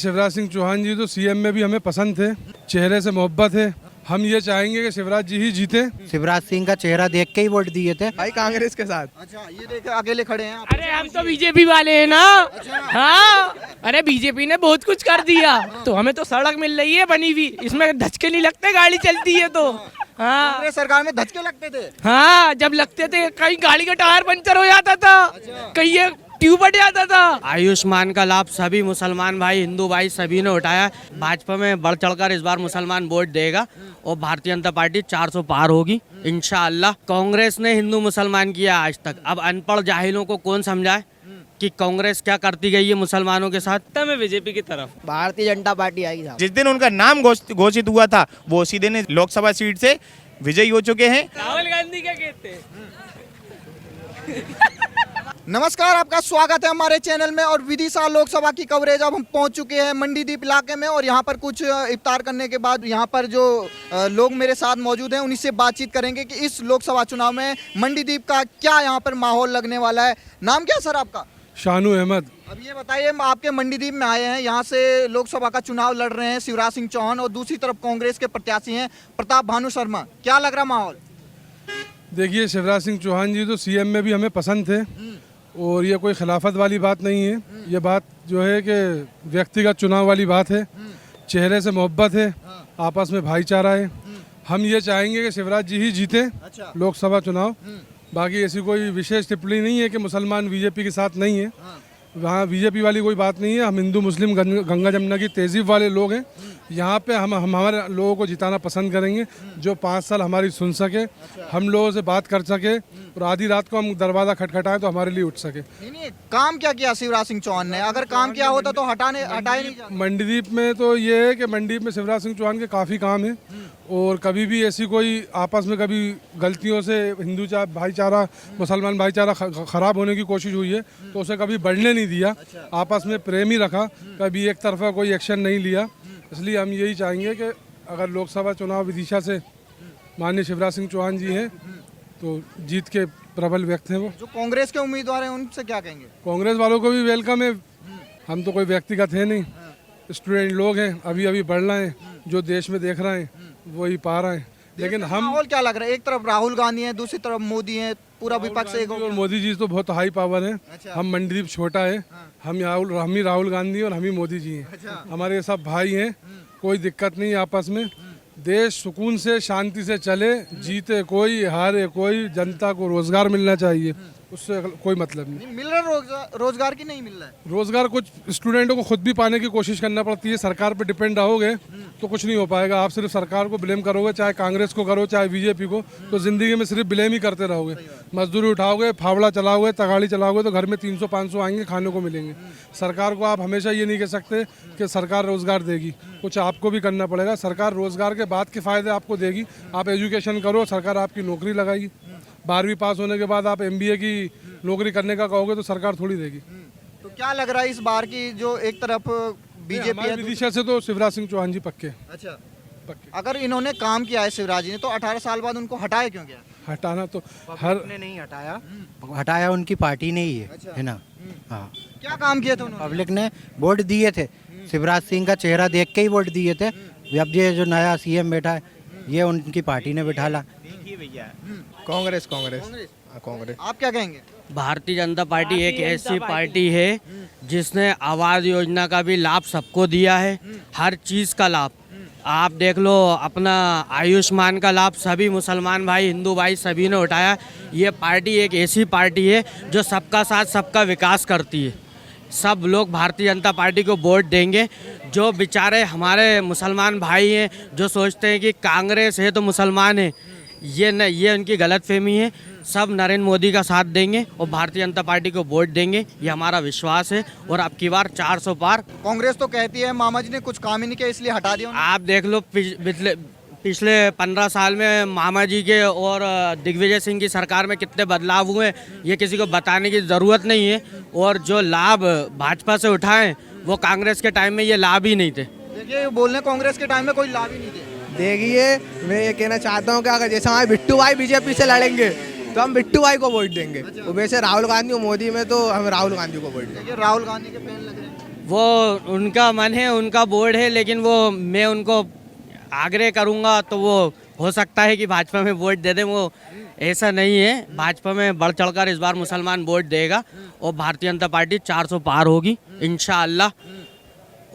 शिवराज सिंह चौहान जी तो सीएम में भी हमें पसंद थे, चेहरे से मोहब्बत है। हम ये चाहेंगे कि शिवराज जी ही जीते। शिवराज सिंह का चेहरा देख के ही वोट दिए थे भाई कांग्रेस के साथ। अच्छा, ये देखे अकेले खड़े हैं आप। अरे हम तो बीजेपी वाले हैं ना। हाँ, अरे बीजेपी ने बहुत कुछ कर दिया, तो हमें तो सड़क मिल रही है बनी हुई, इसमें धचके नहीं लगते, गाड़ी चलती है तो। हाँ कांग्रेस सरकार में धचके लगते थे। हाँ, जब लगते थे कहीं गाड़ी का टायर पंचर हो जाता था, कहीं ये ट्यूब फट जाता था। आयुष्मान का लाभ सभी मुसलमान भाई, हिंदू भाई सभी ने उठाया। भाजपा में बढ़ चढ़कर इस बार मुसलमान वोट देगा और भारतीय जनता पार्टी 400 पार होगी इंशाअल्लाह। कांग्रेस ने हिंदू मुसलमान किया आज तक, अब अनपढ़ जाहिलों को कौन समझाए कि कांग्रेस क्या करती गई है मुसलमानों के साथ। मैं बीजेपी की तरफ। भारतीय जनता पार्टी आएगी। जिस दिन उनका नाम घोषित हुआ था वो उसी दिन लोकसभा सीट से विजयी हो चुके हैं। राहुल गांधी क्या कहते हैं? नमस्कार, आपका स्वागत है हमारे चैनल में। और विदिशा लोकसभा की कवरेज अब हम पहुंच चुके हैं मंडीदीप इलाके में, और यहां पर कुछ इफ्तार करने के बाद यहां पर जो लोग मेरे साथ मौजूद हैं उन्हीं से बातचीत करेंगे कि इस लोकसभा चुनाव में मंडीदीप का क्या यहां पर माहौल लगने वाला है। नाम क्या सर आपका? शानू अहमद। अब ये बताइए, आपके मंडीदीप में आए हैं, यहाँ से लोकसभा का चुनाव लड़ रहे हैं शिवराज सिंह चौहान और दूसरी तरफ कांग्रेस के प्रत्याशी हैं प्रताप भानु शर्मा। क्या लग रहा माहौल? देखिए, शिवराज सिंह चौहान जी तो सीएम में भी हमें पसंद थे, और ये कोई खिलाफत वाली बात नहीं है। ये बात जो है कि व्यक्तिगत चुनाव वाली बात है। चेहरे से मोहब्बत है, आपस में भाईचारा है। हम ये चाहेंगे कि शिवराज जी ही जीते लोकसभा चुनाव। बाकी ऐसी कोई विशेष टिप्पणी नहीं है कि मुसलमान बीजेपी के साथ नहीं है। वहाँ बीजेपी वाली कोई बात नहीं है। हम हिंदू मुस्लिम गंगा जमुना की तहजीब वाले लोग हैं। यहाँ पे हम हमारे लोगों को जिताना पसंद करेंगे, जो 5 साल हमारी सुन सके, हम लोगों से बात कर सके, और आधी रात को हम दरवाज़ा खटखटाएं तो हमारे लिए उठ सके। नहीं, काम क्या किया शिवराज सिंह चौहान ने? अगर काम किया होता तो हटाए नहीं जाते। मंडीदीप में तो ये है कि मंडीदीप में शिवराज सिंह चौहान के काफ़ी काम है, और कभी भी ऐसी कोई आपस में कभी गलतियों से हिंदू भाईचारा मुसलमान भाईचारा ख़राब होने की कोशिश हुई है तो उसे कभी बढ़ने नहीं दिया। आपस में प्रेम ही रखा, कभी एक तरफा कोई एक्शन नहीं लिया। इसलिए हम यही चाहेंगे कि अगर लोकसभा चुनाव विदिशा से माननीय शिवराज सिंह चौहान जी हैं तो जीत के प्रबल व्यक्त हैं वो। जो कांग्रेस के उम्मीदवार हैं उनसे क्या कहेंगे? कांग्रेस वालों को भी वेलकम है। हम तो कोई व्यक्तिगत है नहीं, स्टूडेंट लोग हैं, अभी अभी बढ़ रहे हैं, जो देश में देख रहे हैं वही पा रहे हैं। लेकिन हम माहौल क्या लग रहा है? एक तरफ राहुल गांधी है, दूसरी तरफ मोदी है, पूरा विपक्ष एक हो और गया। मोदी जी तो बहुत हाई पावर है। हम मंडीदीप छोटा है, हम ही राहुल गांधी और हम ही मोदी जी हैं। हमारे सब भाई हैं, कोई दिक्कत नहीं आपस में। देश सुकून से शांति से चले, जीते कोई हारे कोई, जनता को रोजगार मिलना चाहिए, उससे कोई मतलब नहीं। मिल रहा रोजगार की नहीं मिल रहा है। रोजगार कुछ स्टूडेंटों को खुद भी पाने की कोशिश करना पड़ती है। सरकार पे डिपेंड रहोगे तो कुछ नहीं हो पाएगा। आप सिर्फ सरकार को ब्लेम करोगे, चाहे कांग्रेस को करो चाहे बीजेपी को, तो जिंदगी में सिर्फ ब्लेम ही करते रहोगे। मजदूरी उठाओगे, फावड़ा चलाओगे, तगाड़ी चलाओगे तो घर में 300-500 आएंगे, खाने को मिलेंगे। सरकार को आप हमेशा ये नहीं कह सकते कि सरकार रोजगार देगी, कुछ आपको भी करना पड़ेगा। सरकार रोजगार के बाद के फायदे आपको देगी। आप एजुकेशन करो, सरकार आपकी नौकरी लगाएगी। 12वीं पास होने के बाद आप MBA की नौकरी करने का कहोगे तो सरकार थोड़ी देगी। तो क्या लग रहा है इस बार की जो एक तरफ बीजेपी है? विदिशा से तो शिवराज सिंह चौहान जी पक्के। अच्छा, पक्के। अगर इन्होंने काम किया है शिवराज जी ने तो 18 साल बाद उनको हटाया क्यों गया? हटाना तो हर ने नहीं हटाया, हटाया उनकी पार्टी ने ही है ना। हाँ, क्या काम किया था उन्होंने? पब्लिक ने वोट दिए थे, शिवराज सिंह का चेहरा देख के ही वोट दिए थे। अब ये जो नया सीएम बैठा है ये उनकी पार्टी ने बिठाला। कांग्रेस कांग्रेस कांग्रेस। आप क्या कहेंगे? भारतीय जनता पार्टी एक ऐसी पार्टी है जिसने आवास योजना का भी लाभ सबको दिया है, हर चीज़ का लाभ। आप देख लो, अपना आयुष्मान का लाभ सभी मुसलमान भाई, हिंदू भाई सभी ने उठाया। ये पार्टी एक ऐसी पार्टी है जो सबका साथ सबका विकास करती है। सब लोग भारतीय जनता पार्टी को वोट देंगे। जो बेचारे हमारे मुसलमान भाई हैं जो सोचते हैं कि कांग्रेस है तो मुसलमान है, ये उनकी गलतफहमी है। सब नरेंद्र मोदी का साथ देंगे और भारतीय जनता पार्टी को वोट देंगे, ये हमारा विश्वास है। और अब की बार 400 पार। कांग्रेस तो कहती है मामा जी ने कुछ काम ही नहीं किया इसलिए हटा दिया उन्हें। आप देख लो, पिछले 15 साल में मामा जी के और दिग्विजय सिंह की सरकार में कितने बदलाव हुए, ये किसी को बताने की ज़रूरत नहीं है। और जो लाभ भाजपा से उठाएं वो कांग्रेस के टाइम में ये लाभ ही नहीं थे। देखिए, बोलने कांग्रेस के टाइम में कोई लाभ ही नहीं थे। देखिए, मैं ये कहना चाहता हूँ कि अगर जैसे हमारे बिट्टू भाई बीजेपी से लड़ेंगे तो हम बिट्टू भाई को वोट देंगे। वैसे राहुल गांधी और मोदी में तो हम राहुल गांधी को वोट देंगे। देखिए, राहुल गांधी के फैन लग रहे हैं। वो उनका मन है, उनका बोर्ड है, लेकिन वो मैं उनको आग्रह करूंगा तो वो हो सकता है कि भाजपा में वोट दे दें। वो ऐसा नहीं है, भाजपा में बढ़ चढ़कर इस बार मुसलमान वोट देगा और भारतीय जनता पार्टी 400 पार होगी इंशाअल्लाह।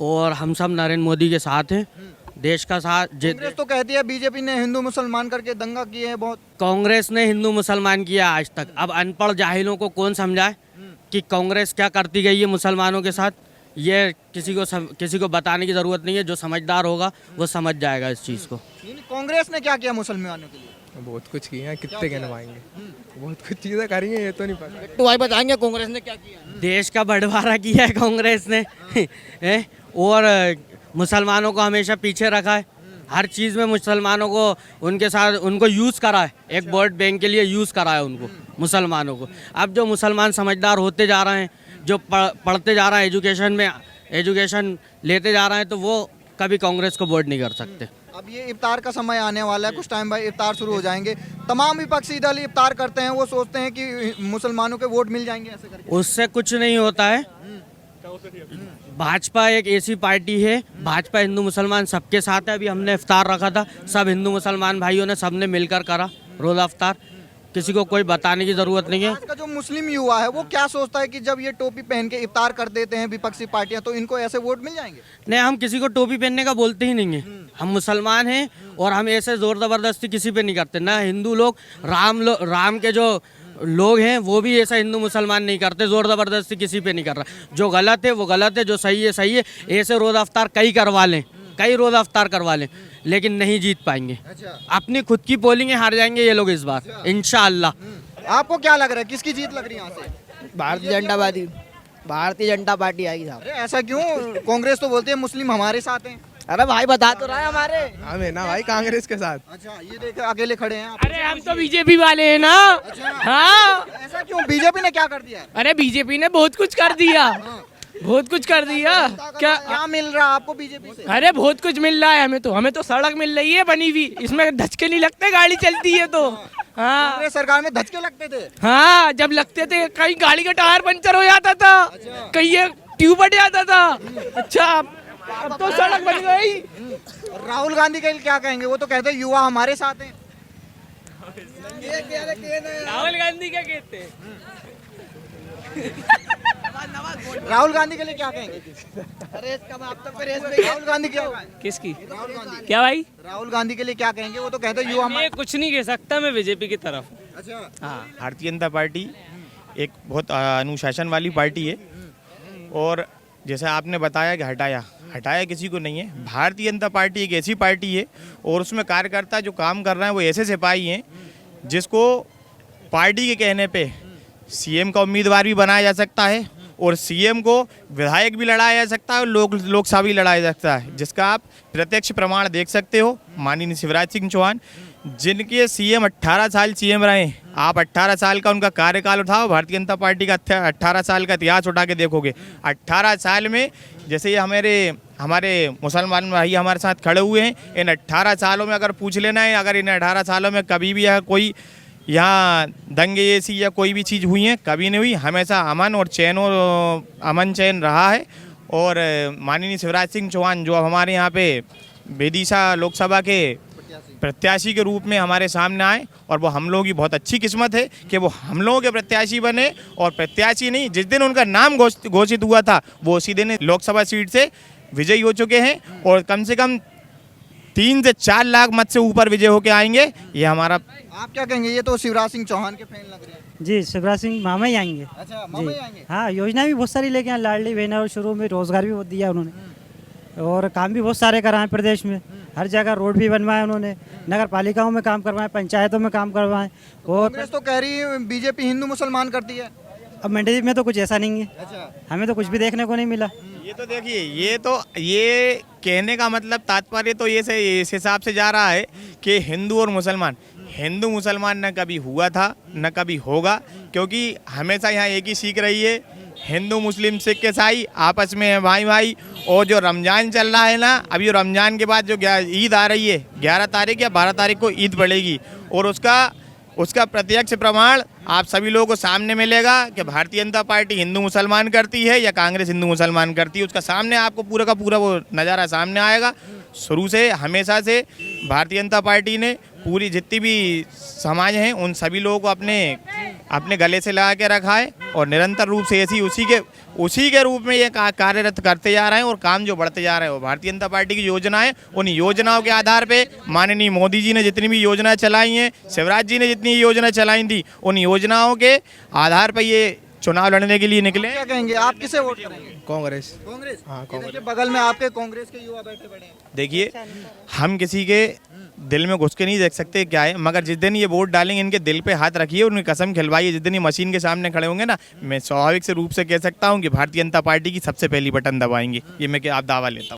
और हम सब नरेंद्र मोदी के साथ हैं, देश का साथ। कांग्रेस तो कहती है बीजेपी ने हिंदू मुसलमान करके दंगा किए हैं बहुत। कांग्रेस ने हिंदू मुसलमान किया आज तक, अब अनपढ़ जाहिलों को कौन समझाए कि कांग्रेस क्या करती गई है मुसलमानों के साथ। ये किसी को बताने की ज़रूरत नहीं है, जो समझदार होगा वो समझ जाएगा इस चीज़ को। कांग्रेस ने क्या किया मुसलमानों के लिए? बहुत कुछ किया, कितने गिनवाएंगे, बहुत कुछ चीजें करी हैं, ये तो नहीं पता। तो भाई बताएंगे कांग्रेस ने क्या किया? देश का बंटवारा किया है कांग्रेस ने और मुसलमानों को हमेशा पीछे रखा है। हर चीज़ में मुसलमानों को उनके साथ उनको यूज़ करा है, एक वोट बैंक के लिए यूज़ करा है उनको मुसलमानों को। अब जो मुसलमान समझदार होते जा रहे हैं, जो पढ़ते जा रहे हैं, एजुकेशन लेते जा रहे हैं, तो वो कभी कांग्रेस को वोट नहीं कर सकते। अब ये इफ्तार का समय आने वाला है, कुछ टाइम बाद इफ्तार शुरू हो जाएंगे। तमाम विपक्षी दल इफ्तार करते हैं, वो सोचते हैं कि मुसलमानों के वोट मिल जाएंगे ऐसे करके। उससे कुछ नहीं होता है। भाजपा एक ऐसी पार्टी है, भाजपा हिंदू मुसलमान सबके साथ है। अभी हमने इफ्तार रखा था, सब हिंदू मुसलमान भाइयों ने सबने मिलकर करा रोज़ा इफ्तार। किसी को कोई बताने की ज़रूरत नहीं है। आज का जो मुस्लिम युवा है वो क्या सोचता है कि जब ये टोपी पहन के इफ्तार कर देते हैं विपक्षी पार्टियां, तो इनको ऐसे वोट मिल जाएंगे? नहीं, हम किसी को टोपी पहनने का बोलते ही नहीं है। हम मुसलमान हैं और हम ऐसे ज़ोर ज़बरदस्ती किसी पे नहीं करते। ना हिंदू लोग, राम के जो लोग हैं वो भी ऐसा हिंदू मुसलमान नहीं करते, ज़ोर ज़बरदस्ती किसी पे नहीं कर रहा। जो गलत है वो गलत है, जो सही है सही है। ऐसे रोज़ा इफ्तार कई रोज़ा इफ्तार करवा लें, लेकिन नहीं जीत पाएंगे। अपनी खुद की पोलिंग हार जाएंगे ये लोग इस बार इंशाअल्लाह। आपको क्या लग रहा है, किसकी जीत लग रही है यहाँ से? भारतीय जनता पार्टी आएगी साहब। अरे ऐसा क्यों? कांग्रेस तो बोलती है मुस्लिम हमारे साथ हैं। अरे भाई बता तो रहा है हमारे। हमें ना भाई कांग्रेस के साथ। अच्छा, ये देखो अकेले खड़े हैं आप। अरे हम तो बीजेपी वाले हैं ना। हाँ, ऐसा क्यों? बीजेपी ने क्या कर दिया? अरे बीजेपी ने बहुत कुछ कर दिया, बहुत कुछ कर दिया। क्या मिल रहा है आपको बीजेपी से? अरे बहुत कुछ मिल रहा है हमें तो सड़क मिल रही है बनी हुई, इसमें धचके नहीं लगते, गाड़ी चलती है तो। हाँ कांग्रेस सरकार में धचके लगते थे। हाँ, जब लगते थे कहीं गाड़ी का टायर पंचर हो जाता था, कहीं ये ट्यूब फट जाता था। अच्छा, अब तो सड़क बन गई। राहुल गांधी के लिए क्या कहेंगे? वो तो कहते हैं युवा हमारे साथ हैं। राहुल गांधी क्या कहते हैं? राहुल गांधी के लिए क्या कहेंगे? राहुल गांधी क्या होगा? किसकी? राहुल गांधी क्या भाई? राहुल गांधी के लिए क्या कहेंगे? वो तो कहते हैं युवा मैं कुछ नहीं कह सकता, मैं बीजेपी की तरफ। अच्छा, हाँ, भारतीय जनता पार्टी एक बहुत अनुशासन वाली पार्टी है और जैसे आपने बताया कि हटाया किसी को नहीं है। भारतीय जनता पार्टी एक ऐसी पार्टी है और उसमें कार्यकर्ता जो काम कर रहे हैं वो ऐसे सिपाही हैं जिसको पार्टी के कहने पे सीएम का उम्मीदवार भी बनाया जा सकता है और सीएम को विधायक भी लड़ाया जा सकता है और लोकसभा भी लड़ाया जा सकता है, जिसका आप प्रत्यक्ष प्रमाण देख सकते हो। माननीय शिवराज सिंह चौहान जिनके सीएम 18 साल सीएम रहे, आप 18 साल का उनका कार्यकाल उठाओ, भारतीय जनता पार्टी का 18 साल का इतिहास उठा के देखोगे। 18 साल में जैसे ये हमारे मुसलमान भाई हमारे साथ खड़े हुए हैं, इन 18 सालों में अगर पूछ लेना है, अगर इन 18 सालों में कभी भी कोई यहाँ दंगे ऐसी या कोई भी चीज़ हुई है, कभी नहीं हुई। हमेशा अमन चैन रहा है। और माननीय शिवराज सिंह चौहान जो हमारे यहाँ पे विदिशा लोकसभा के प्रत्याशी के रूप में हमारे सामने आए और वो हम लोगों की बहुत अच्छी किस्मत है कि वो हम लोगों के प्रत्याशी बने। और प्रत्याशी नहीं, जिस दिन उनका नाम घोषित हुआ था वो उसी दिन लोकसभा सीट से विजयी हो चुके हैं और कम से कम 3 से 4 लाख मत से ऊपर विजय होके आएंगे। ये हमारा। आप क्या कहेंगे? ये तो शिवराज सिंह चौहान के फैन लग रहे हैं। जी, शिवराज सिंह मामा ही आएंगे। अच्छा, मामा ही आएंगे। हाँ, योजना भी बहुत सारी लेके आए, लाडली बहना, और शुरू में रोजगार भी बहुत दिया उन्होंने और काम भी बहुत सारे कराए प्रदेश में। हर जगह रोड भी बनवाए उन्होंने, नगर पालिकाओं में काम करवाए, पंचायतों में काम करवाए। और कांग्रेस तो कह रही है बीजेपी हिंदू मुसलमान करती है। अब मंडी में तो कुछ ऐसा नहीं है। अच्छा, हमें तो कुछ भी देखने को नहीं मिला। ये तो देखिए, ये कहने का मतलब तात्पर्य तो ये से इस हिसाब से जा रहा है कि हिंदू और मुसलमान, हिंदू मुसलमान न कभी हुआ था न कभी होगा, क्योंकि हमेशा यहाँ एक ही सीख रही है, हिंदू मुस्लिम सिख ईसाई आपस में है भाई भाई। और जो रमज़ान चल रहा है ना, अभी रमज़ान के बाद जो ईद आ रही है 11 तारीख या 12 तारीख को ईद पड़ेगी और उसका प्रत्यक्ष प्रमाण आप सभी लोगों को सामने मिलेगा कि भारतीय जनता पार्टी हिंदू मुसलमान करती है या कांग्रेस हिंदू मुसलमान करती है, उसका सामने आपको पूरा का पूरा वो नज़ारा सामने आएगा। शुरू से हमेशा से भारतीय जनता पार्टी ने पूरी जितनी भी समाज हैं उन सभी लोगों को अपने गले से लगा के रखा है और निरंतर रूप से ऐसी उसी के रूप में ये कार्यरत करते जा रहे हैं और काम जो बढ़ते जा रहे हैं वो भारतीय जनता पार्टी की योजनाएं, उन योजनाओं के आधार पे माननीय मोदी जी ने जितनी भी योजनाएं चलाई हैं, शिवराज जी ने जितनी योजनाएं चलाई थी, उन योजनाओं के आधार पर ये चुनाव लड़ने के लिए निकले। क्या कहेंगे, आप किसे वोट करेंगे? कांग्रेस। कांग्रेस? हाँ, ये देखिए बगल में आपके कांग्रेस के युवा बैठे बड़े हैं। देखिए, हम किसी के दिल में घुस के नहीं देख सकते क्या है, मगर जिस दिन ये वोट डालेंगे इनके दिल पे हाथ रखिए और उनकी कसम खिलवाइए। जिस दिन ये मशीन के सामने खड़े होंगे ना, मैं स्वाभाविक से रूप से कह सकता हूँ कि भारतीय जनता पार्टी की सबसे पहली बटन दबाएंगे। ये मैं आप दावा लेता हूँ।